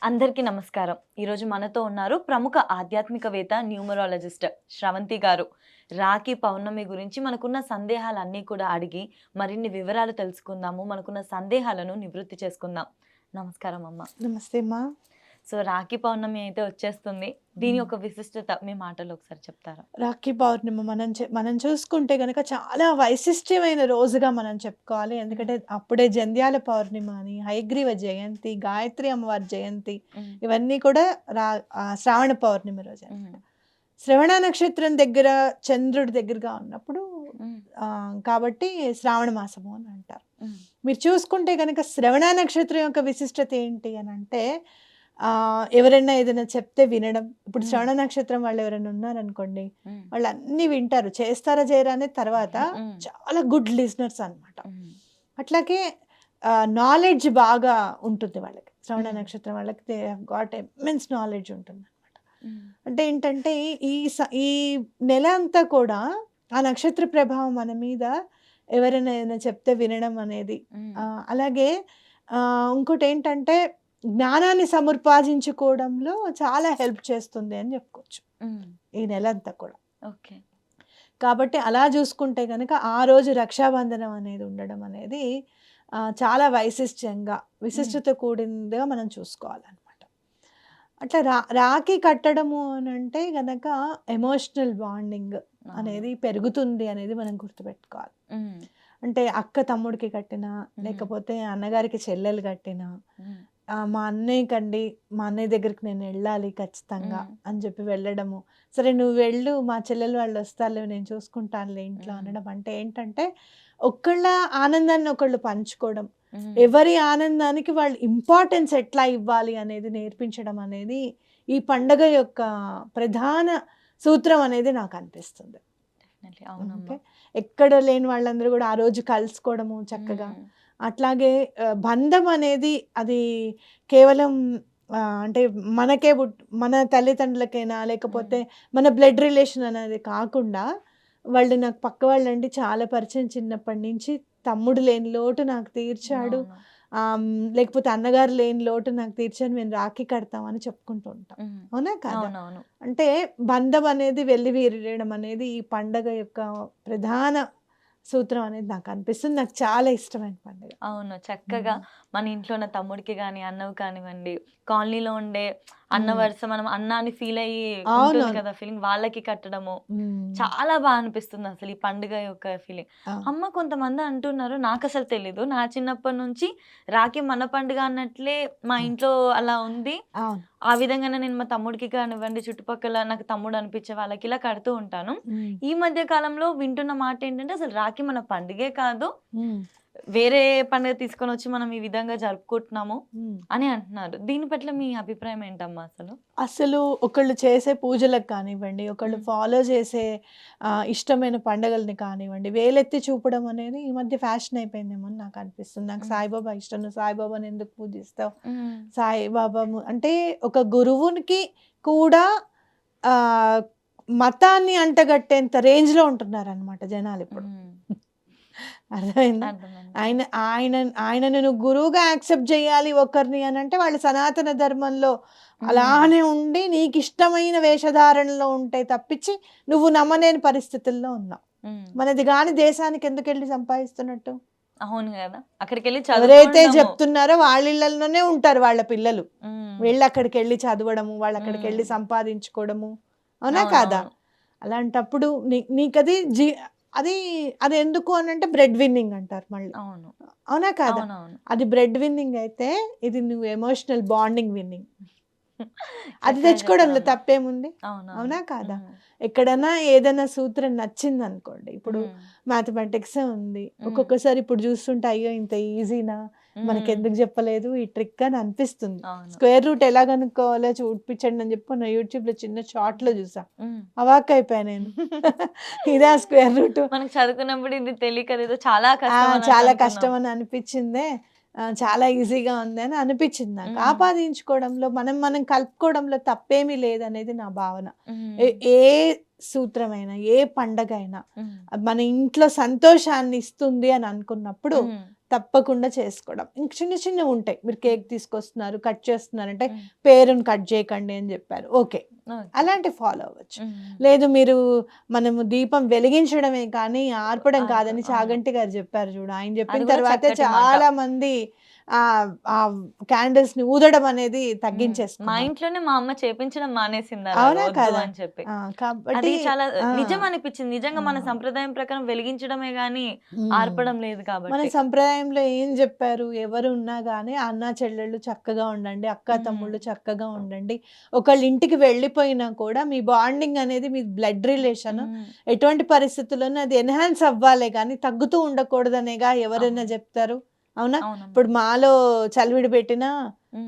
అందరికీ నమస్కారం. ఈరోజు మనతో ఉన్నారు ప్రముఖ ఆధ్యాత్మికవేత్త, న్యూమరాలజిస్ట్ శ్రవంతి గారు. రాఖీ పౌర్ణమి గురించి మనకున్న సందేహాలన్నీ కూడా అడిగి మరిన్ని వివరాలు తెలుసుకుందాము. మనకున్న సందేహాలను నివృత్తి చేసుకుందాం. నమస్కారం అమ్మ. నమస్తే అమ్మా. సో రాఖీ పౌర్ణమి అయితే వచ్చేస్తుంది. దీని యొక్క విశిష్టత మీ మాటల్లో ఒకసారి చెప్తారా? రాఖీ పౌర్ణమి మనం చూసుకుంటే గనక చాలా వైశిష్ట్యమైన రోజుగా మనం చెప్పుకోవాలి. ఎందుకంటే అప్పుడే జంధ్యాల పౌర్ణిమ అని, హయగ్రీవ జయంతి, గాయత్రి అమ్మవారి జయంతి ఇవన్నీ కూడా శ్రావణ పౌర్ణమి రోజు అనమాట. శ్రవణ నక్షత్రం దగ్గర చంద్రుడి దగ్గరగా ఉన్నప్పుడు కాబట్టి శ్రావణ మాసము అని అంటారు. మీరు చూసుకుంటే కనుక శ్రవణ నక్షత్రం యొక్క విశిష్టత ఏంటి అని అంటే, ఎవరైనా ఏదైనా చెప్తే వినడం. ఇప్పుడు శ్రవణ నక్షత్రం వాళ్ళు ఎవరైనా ఉన్నారనుకోండి, వాళ్ళు అన్ని వింటారు. చేస్తారా చేయరా అనేది తర్వాత. చాలా గుడ్ లిజనర్స్ అనమాట. అట్లాగే నాలెడ్జ్ బాగా ఉంటుంది వాళ్ళకి. శ్రవణ నక్షత్రం వాళ్ళకి they have got immense knowledge ఉంటుంది అనమాట. అంటే ఏంటంటే ఈ నెల అంతా కూడా ఆ నక్షత్ర ప్రభావం మన మీద ఎవరైనా ఏదైనా చెప్తే వినడం అనేది. అలాగే ఇంకోటి ఏంటంటే జ్ఞానాన్ని సముపార్జించుకోవడంలో చాలా హెల్ప్ చేస్తుంది అని చెప్పుకోవచ్చు ఈ నెల అంతా కూడా. ఓకే. కాబట్టి అలా చూసుకుంటే కనుక ఆ రోజు రక్షాబంధనం అనేది ఉండడం అనేది చాలా విశిష్టత కూడిందిగా మనం చూసుకోవాలన్నమాట. అట్లా రాఖీ కట్టడము అని అంటే గనక ఎమోషనల్ బాండింగ్ అనేది పెరుగుతుంది అనేది మనం గుర్తుపెట్టుకోవాలి. అంటే అక్క తమ్ముడికి కట్టినా, లేకపోతే అన్నగారికి చెల్లెలు కట్టినా, మా అన్నయ్య దగ్గరికి నేను వెళ్ళాలి ఖచ్చితంగా అని చెప్పి వెళ్ళడము. సరే నువ్వు వెళ్ళు, మా చెల్లెలు వాళ్ళు వస్తారులే, నేను చూసుకుంటానులే ఇంట్లో అనడం. అంటే ఏంటంటే ఒకళ్ళ ఆనందాన్ని ఒకళ్ళు పంచుకోవడం, ఎవరి ఆనందానికి వాళ్ళు ఇంపార్టెన్స్ ఎట్లా ఇవ్వాలి అనేది నేర్పించడం అనేది ఈ పండగ యొక్క ప్రధాన సూత్రం అనేది నాకు అనిపిస్తుంది. ఎక్కడ లేని వాళ్ళందరూ కూడా ఆ రోజు కలుసుకోవడము చక్కగా. అట్లాగే బంధం అనేది అది కేవలం అంటే మన తల్లిదండ్రులకైనా, లేకపోతే మన బ్లడ్ రిలేషన్ అనేది కాకుండా, వాళ్ళు నాకు పక్క వాళ్ళండి, చాలా పరిచయం చిన్నప్పటి నుంచి. తమ్ముడు లేని లోటు నాకు తీర్చాడు, లేకపోతే అన్నగారు లేని లోటు నాకు తీర్చాడు, మేము రాఖీ కడతామని చెప్పుకుంటూ ఉంటాం. అవునా కాదా? అంటే బంధం అనేది వెల్లివిరియడం అనేది ఈ పండగ యొక్క ప్రధాన సూత్రం అనేది నాకు అనిపిస్తుంది. నాకు చాలా ఇష్టమైన పండుగ. అవును. చక్కగా మన ఇంట్లో ఉన్న తమ్ముడికి కానీ, అన్నవి కానివ్వండి, కాలనీలో ఉండే అన్న వరుస మనం అన్న అని ఫీల్ అయ్యి ఉంటుంది కదా ఫీలింగ్, వాళ్ళకి కట్టడము చాలా బాగా అనిపిస్తుంది అసలు ఈ పండుగ యొక్క ఫీలింగ్. అమ్మ, కొంతమంది అంటున్నారు, నాకు అసలు తెలీదు, నా చిన్నప్పటి నుంచి రాఖీ మన పండుగ అన్నట్లే మా ఇంట్లో అలా ఉంది. ఆ విధంగానే నేను మా తమ్ముడికి కానివ్వండి, చుట్టుపక్కల నాకు తమ్ముడు అనిపించే వాళ్ళకి ఇలా కడుతూ ఉంటాను. ఈ మధ్య కాలంలో వింటున్న మాట ఏంటంటే, అసలు రాఖీ మన పండుగే కాదు, వేరే పండుగ తీసుకొని వచ్చి మనం ఈ విధంగా జరుపుకుంటున్నాము అని అంటున్నారు. దీని పట్ల మీ అభిప్రాయం ఏంటమ్మా? అసలు ఒకళ్ళు చేసే పూజలకు కానివ్వండి, ఒకళ్ళు ఫాలో చేసే ఇష్టమైన పండుగల్ని కానివ్వండి, వేలెత్తి చూపడం అనేది ఈ మధ్య ఫ్యాషన్ అయిపోయిందేమో అని నాకు అనిపిస్తుంది. నాకు సాయిబాబా ఇష్టం, నువ్వు సాయిబాబాని ఎందుకు పూజిస్తావు? సాయిబాబా అంటే ఒక గురువునికి కూడా మతాన్ని అంటగట్టేంత రేంజ్లో ఉంటున్నారు అనమాట జనాలు ఇప్పుడు. అర్థమైందా? ఆయనను నువ్వు గురువుగా యాక్సెప్ట్ చేయాలి ఒకరిని అని అంటే, వాళ్ళు సనాతన ధర్మంలో అలానే ఉండి నీకు ఇష్టమైన వేషధారణలో ఉంటే తప్పించి నువ్వు నమ్మలేని పరిస్థితుల్లో ఉన్నావు. మనది కాని దేశానికి ఎందుకు వెళ్ళి సంపాదిస్తున్నట్టు? అవును కదా. అక్కడికి వెళ్ళి ఎవరైతే చెప్తున్నారో వాళ్ళ ఇళ్లలోనే ఉంటారు వాళ్ళ పిల్లలు. వీళ్ళు అక్కడికి వెళ్ళి చదవడము, వాళ్ళు అక్కడికి వెళ్ళి సంపాదించుకోవడము, అవునా కాదా? అలాంటప్పుడు నీకది అది ఎందుకు అని అంటే బ్రెడ్ విన్నింగ్ అంటారు మళ్ళీ. అవునా కాదా? అది బ్రెడ్ విన్నింగ్ అయితే, ఇది నువ్వు ఎమోషనల్ బాండింగ్ విన్నింగ్. అది తెచ్చుకోవడంలో తప్పేముంది? అవునా కాదా? ఎక్కడైనా ఏదైనా సూత్రం నచ్చింది అనుకోండి, ఇప్పుడు మ్యాథమెటిక్స్ ఉంది, ఒక్కొక్కసారి ఇప్పుడు చూస్తుంటే అయ్యో ఇంత ఈజీనా, మనకి ఎందుకు చెప్పలేదు ఈ ట్రిక్ అని అనిపిస్తుంది. స్క్వేర్ రూట్ ఎలా కనుక్కోవాలో చూపించండి అని చెప్పి నా యూట్యూబ్ లో చిన్న షార్ట్ లో చూసా, అవాక్ అయిపోయా నేను. ఇదా స్క్వేర్ రూట్? మనకు చదువుకున్నప్పుడు ఇది తెలియక చాలా కష్టం అని అనిపించిందే, చాలా ఈజీగా ఉంది అని అనిపించింది నాకు. ఆపాదించుకోవడంలో మనం కలుపుకోవడంలో తప్పేమీ లేదనేది నా భావన. ఏ సూత్రమైనా, ఏ పండగ అయినా మన ఇంట్లో సంతోషాన్ని ఇస్తుంది అని అనుకున్నప్పుడు తప్పకుండా చేసుకోవడం. ఇంక చిన్న చిన్నవి ఉంటాయి. మీరు కేక్ తీసుకొస్తున్నారు, కట్ చేస్తున్నారంటే పేరుని కట్ చేయకండి అని చెప్పారు. ఓకే, అలాంటి ఫాలో అవ్వచ్చు. లేదు మనము దీపం వెలిగించడమే కానీ ఆర్పడం కాదని చాగంటి గారు చెప్పారు చూడు. ఆయన చెప్పిన తర్వాత చాలా మంది ఆ క్యాండిల్స్ ని ఊదడం అనేది మా తగ్గించేసుకున్నారు. ఇంట్లోనే మా అమ్మ చేపించడం మానేసింది అలా అవునా వద్దు కదా? అని చెప్పి. అది కాబట్టి చాలా నిజం అనిపించింది. నిజంగా మన సంప్రదాయం ప్రకారం వెలిగించడమే గానీ ఆర్పడం లేదు మన కాబట్టి. సంప్రదాయంలో ఏం చెప్పారు? ఎవరు ఉన్నా గానీ అన్నా చెల్లెళ్ళు చక్కగా ఉండండి, అక్క తమ్ముళ్ళు చక్కగా ఉండండి. ఒకళ్ళ ఇంటికి వెళ్ళిపోయినా కూడా మీ బాండింగ్ అనేది మీ బ్లడ్ రిలేషన్ ఎటువంటి పరిస్థితుల్లోనూ అది ఎన్హాన్స్ అవ్వాలే కానీ తగ్గుతూ ఉండకూడదనేగా ఎవరైనా చెప్తారు. అవునా? ఇప్పుడు మాలో చలివిడి పెట్టినా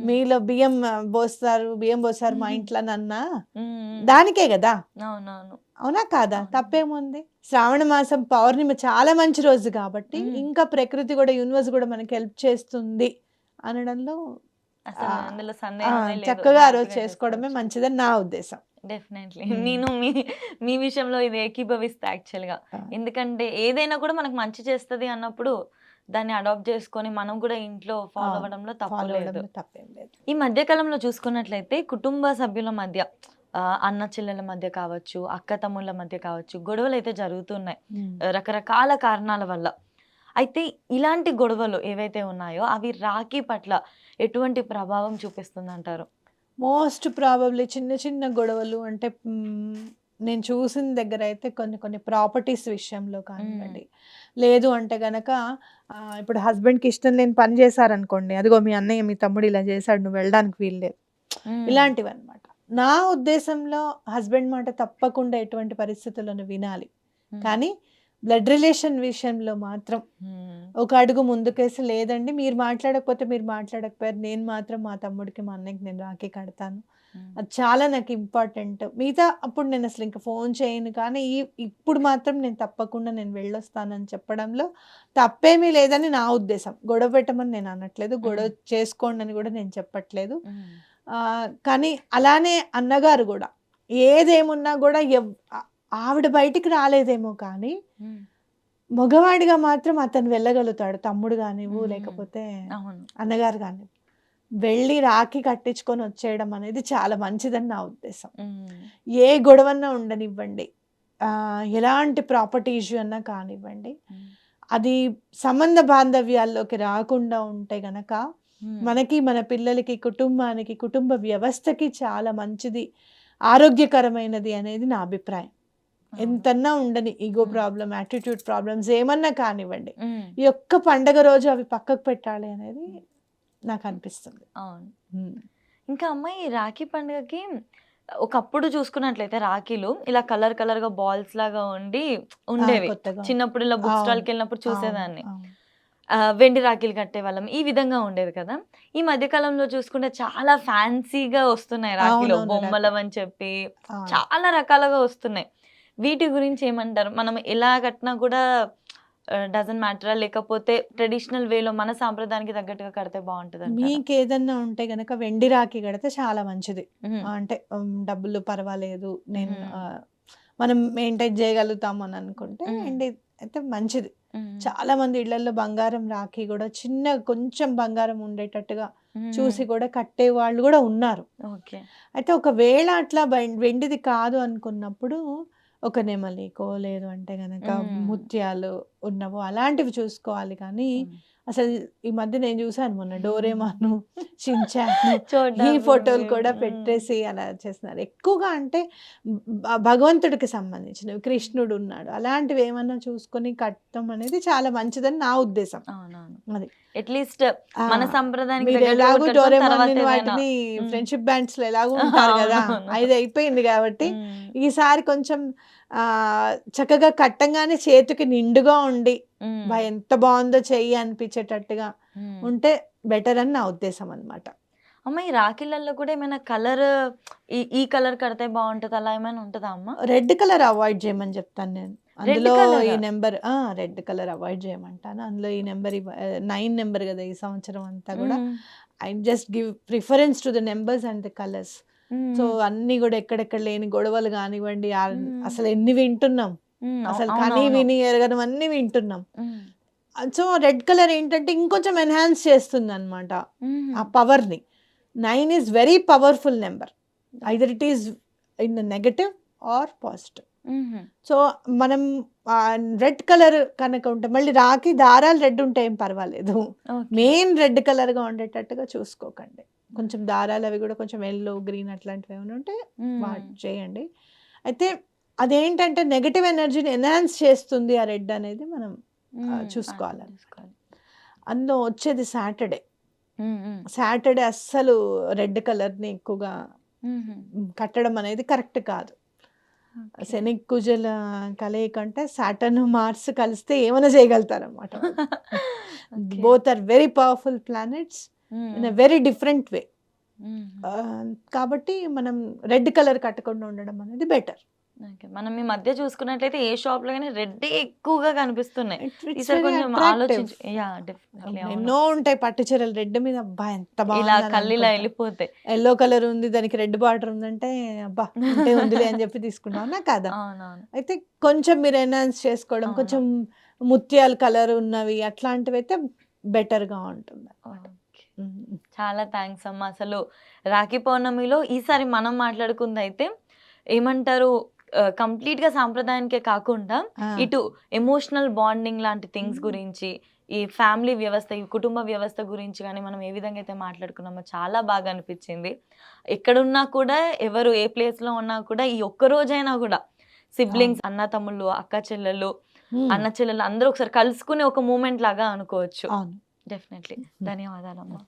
మీలో బియ్యం పోస్తారు మా ఇంట్లో నన్నా దానికే కదా. అవునవును. అవునా కాదా? తప్పేముంది? శ్రావణ మాసం పౌర్ణమి చాలా మంచి రోజు కాబట్టి ఇంకా ప్రకృతి కూడా యూనివర్స్ కూడా మనకి హెల్ప్ చేస్తుంది అనడంలో అసలు అందులో సందేహమే లేదు. చక్కగా ఆ రోజు హ్యాపీగా చేసుకోవడమే చేసుకోవచ్చు. మంచిదని నా ఉద్దేశం. డెఫినెట్లీ. నేను మీ విషయంలో ఇది ఏకీభవిస్తా యాక్చువల్‌గా. ఎందుకంటే ఏదైనా కూడా మనకు మంచి చేస్తది అన్నప్పుడు దాన్ని అడాప్ట్ చేసుకొని మనం కూడా ఇంట్లో ఫాలో అవ్వడంలో తప్పు లేదు. తప్పేం లేదు. ఈ మధ్య కాలంలో చూసుకున్నట్లయితే కుటుంబ సభ్యుల మధ్య అన్న చెల్లెల మధ్య కావచ్చు, అక్క తమ్ముళ్ళ మధ్య కావచ్చు, గొడవలైతే జరుగుతున్నాయి. రకరకాల కారణాల వల్ల. అయితే ఇలాంటి గొడవలు ఏవైతే ఉన్నాయో అవి రాఖీ పట్ల ఎటువంటి ప్రభావం చూపిస్తుందంటారు? మోస్ట్ ప్రాబబ్లీ చిన్న చిన్న గొడవలు అంటే నేను చూసిన దగ్గర అయితే కొన్ని ప్రాపర్టీస్ విషయంలో కానివ్వండి, లేదు అంటే గనక ఇప్పుడు హస్బెండ్కి ఇష్టం లేని పని చేశారనుకోండి, అదిగో మీ అన్నయ్య మీ తమ్ముడు ఇలా చేశాడు నువ్వు వెళ్ళడానికి వీల్లేదు, ఇలాంటివి అనమాట. నా ఉద్దేశంలో హస్బెండ్ మాట తప్పకుండా ఎటువంటి పరిస్థితుల్లోనూ వినాలి, కానీ బ్లడ్ రిలేషన్ విషయంలో మాత్రం ఒక అడుగు ముందుకేసి లేదండి మీరు మాట్లాడకపోతే మీరు మాట్లాడకపోయారు, నేను మాత్రం మా తమ్ముడికి మా అన్నయ్యకి నేను రాఖీ కడతాను, అది చాలా నాకు ఇంపార్టెంట్. మిగతా అప్పుడు నేను అసలు ఇంకా ఫోన్ చేయను, కానీ ఇప్పుడు మాత్రం నేను తప్పకుండా నేను వెళ్ళొస్తానని చెప్పడంలో తప్పేమీ లేదని నా ఉద్దేశం. గొడవ పెట్టమని నేను అనట్లేదు, గొడవ చేసుకోండి అని కూడా నేను చెప్పట్లేదు. కానీ అలానే అన్నగారు కూడా ఏదేమున్నా కూడా ఆవిడ బయటికి రాలేదేమో కానీ మగవాడిగా మాత్రం అతను వెళ్ళగలుగుతాడు. తమ్ముడు కానివ్వు లేకపోతే అన్నగారు కానివ్వు వెళ్ళి రాఖీ కట్టించుకొని వచ్చేయడం అనేది చాలా మంచిదని నా ఉద్దేశం. ఏ గొడవన్నా ఉండనివ్వండి, ఎలాంటి ప్రాపర్టీ ఇష్యూ అన్నా కానివ్వండి, అది సంబంధ బాంధవ్యాల్లోకి రాకుండా ఉంటే గనక మనకి మన పిల్లలకి కుటుంబానికి కుటుంబ వ్యవస్థకి చాలా మంచిది, ఆరోగ్యకరమైనది అనేది నా అభిప్రాయం. ఎంతన్నా ఉండని ఈగో ప్రాబ్లం, యాటిట్యూడ్ ప్రాబ్లమ్స్ ఏమన్నా కానివ్వండి, ఈ ఒక్క పండగ రోజు అవి పక్కకు పెట్టాలి అనేది నాకు అనిపిస్తుంది. అవును. ఇంకా అమ్మాయి రాఖీ పండుగకి ఒకప్పుడు చూసుకున్నట్లయితే రాఖీలు ఇలా కలర్ కలర్ గా బాల్స్ లాగా ఉండేవి. చిన్నప్పుడు ఇలా బుక్ స్టాల్ కి వెళ్ళినప్పుడు చూసేదాన్ని. వెండి రాఖీలు కట్టే వాళ్ళం, ఈ విధంగా ఉండేది కదా. ఈ మధ్య కాలంలో చూసుకుంటే చాలా ఫ్యాన్సీగా వస్తున్నాయి రాఖీలు, బొమ్మలం అని చెప్పి చాలా రకాలుగా వస్తున్నాయి. వీటి గురించి ఏమంటారు? మనం ఎలా కట్టినా కూడా డజంట్ మ్యాటర్, లేకపోతే ట్రెడిషనల్ వేలో మన సాంప్రదాయానికి తగ్గట్టుగా కడితే బాగుంటుంది? మీకు ఏదన్నా ఉంటే గనక వెండి రాఖీ కడితే చాలా మంచిది. అంటే డబ్బులు పర్వాలేదు, నేను మనం మెయింటైన్ చేయగలుగుతాము అని అనుకుంటే వెండి అయితే మంచిది. చాలా మంది ఇళ్లలో బంగారం రాఖీ కూడా కొంచెం బంగారం ఉండేటట్టుగా చూసి కూడా కట్టే వాళ్ళు కూడా ఉన్నారు. అయితే ఒకవేళ అట్లా వెండిది కాదు అనుకున్నప్పుడు ఒక నెమలికో లేదు అంటే గనక ముత్యాలు ఉన్నవో అలాంటివి చూసుకోవాలి. కానీ అసలు ఈ మధ్య నేను చూసాను మొన్న డోరేమాను, షిన్చాన్ ఈ ఫోటోలు కూడా పెట్టేసి అలా చేస్తున్నారు. ఎక్కువగా అంటే భగవంతుడికి సంబంధించినవి, కృష్ణుడు ఉన్నాడు, అలాంటివి ఏమన్నా చూసుకొని కట్టడం అనేది చాలా మంచిదని నా ఉద్దేశం. అది అట్లీస్ట్ మన సంప్రదాయానికి మీరు ఎలాగూ డోరేమాన్ వాటిని ఫ్రెండ్షిప్ బ్యాండ్స్ లో ఎలాగూ ఉంటారు కదా, అది అయిపోయింది కాబట్టి ఈసారి కొంచెం చక్కగా కట్టంగానే చేతికి నిండుగా ఉండి ఎంత బాగుందో చెయ్యి అనిపించేటట్టుగా ఉంటే బెటర్ అని నా ఉద్దేశం అన్నమాట. అమ్మ ఈ రాఖీలలో కూడా ఏమైనా కలర్, ఈ కలర్ కడితే బాగుంటది అలా ఏమైనా ఉంటుందా అమ్మ? రెడ్ కలర్ అవాయిడ్ చేయమని చెప్తాను నేను. అందులో ఈ నెంబర్ రెడ్ కలర్ అవాయిడ్ చేయమంటాను. అందులో ఈ నెంబర్ 9 నెంబర్ కదా ఈ సంవత్సరం అంతా కూడా. I just give preference to the numbers and the colours. So అన్ని కూడా ఎక్కడెక్కడ లేని గొడవలు కానివ్వండి, అసలు ఎన్ని వింటున్నాం, అసలు కనీ విని ఎరగనవన్నీ వింటున్నాం. సో రెడ్ కలర్ ఏంటంటే ఇంకొంచెం ఎన్హాన్స్ చేస్తుంది అనమాట ఆ పవర్ని. 9 is very powerful number, either it is in negative or positive. So మనం రెడ్ కలర్ కనుక ఉంటే, మళ్ళీ రాఖీ దారాలు రెడ్ ఉంటే ఏం పర్వాలేదు, మెయిన్ రెడ్ కలర్గా ఉండేటట్టుగా చూసుకోకండి. కొంచెం దారాలు అవి కూడా కొంచెం ఎల్లో గ్రీన్ అట్లాంటివి ఏమైనా ఉంటే చేయండి. అయితే అదేంటంటే నెగటివ్ ఎనర్జీని ఎన్హాన్స్ చేస్తుంది ఆ రెడ్ అనేది మనం చూసుకోవాలి. అందులో వచ్చేది సాటర్డే అస్సలు రెడ్ కలర్ని ఎక్కువగా కట్టడం అనేది కరెక్ట్ కాదు. శని కుజల కలయిక అంటే సాటర్న్ మార్స్ కలిస్తే ఏమైనా చేయగలుగుతారు అనమాట. Both are very powerful planets in a very different way. కాబట్టి మనం రెడ్ కలర్ కట్టకుండా ఉండడం అనేది బెటర్. మనం ఈ మధ్య చూసుకున్నట్లయితే ఏ షాప్ లో రెడ్ ఎక్కువగా కనిపిస్తున్నాయి. ఎన్నో ఉంటాయి పట్టు చీరలు రెడ్ మీద, అబ్బా ఎంత ఇలా కళ్ళిలా వెళ్ళిపోతాయి. ఎల్లో కలర్ ఉంది, దానికి రెడ్ బార్డర్ ఉందంటే అబ్బా ఉంటే ఉందిలే అని చెప్పి తీసుకుంటాం కదా. అయితే కొంచెం మీరు ఎన్హాన్స్ చేసుకోవడం, కొంచెం ముత్యాల కలర్ ఉన్నవి అట్లాంటివి అయితే బెటర్ గా ఉంటుంది. చాలా థ్యాంక్స్ అమ్మా. అసలు రాఖీ పౌర్ణమిలో ఈసారి మనం మాట్లాడుకుంది అయితే ఏమంటారు, కంప్లీట్ గా సాంప్రదాయానికే కాకుండా ఇటు ఎమోషనల్ బాండింగ్ లాంటి థింగ్స్ గురించి, ఈ ఫ్యామిలీ వ్యవస్థ, ఈ కుటుంబ వ్యవస్థ గురించి కానీ మనం ఏ విధంగా అయితే మాట్లాడుకున్నామో చాలా బాగా అనిపించింది. ఎక్కడున్నా కూడా, ఎవరు ఏ ప్లేస్ లో ఉన్నా కూడా, ఈ ఒక్క రోజైనా కూడా సిబ్లింగ్స్, అన్న తమ్ముళ్ళు, అక్క చెల్లెళ్ళు, అన్న చెల్లెళ్ళు అందరూ ఒకసారి కలుసుకునే ఒక మూమెంట్ లాగా అనుకోవచ్చు. డెఫినెట్లీ. ధన్యవాదాలమ్మా.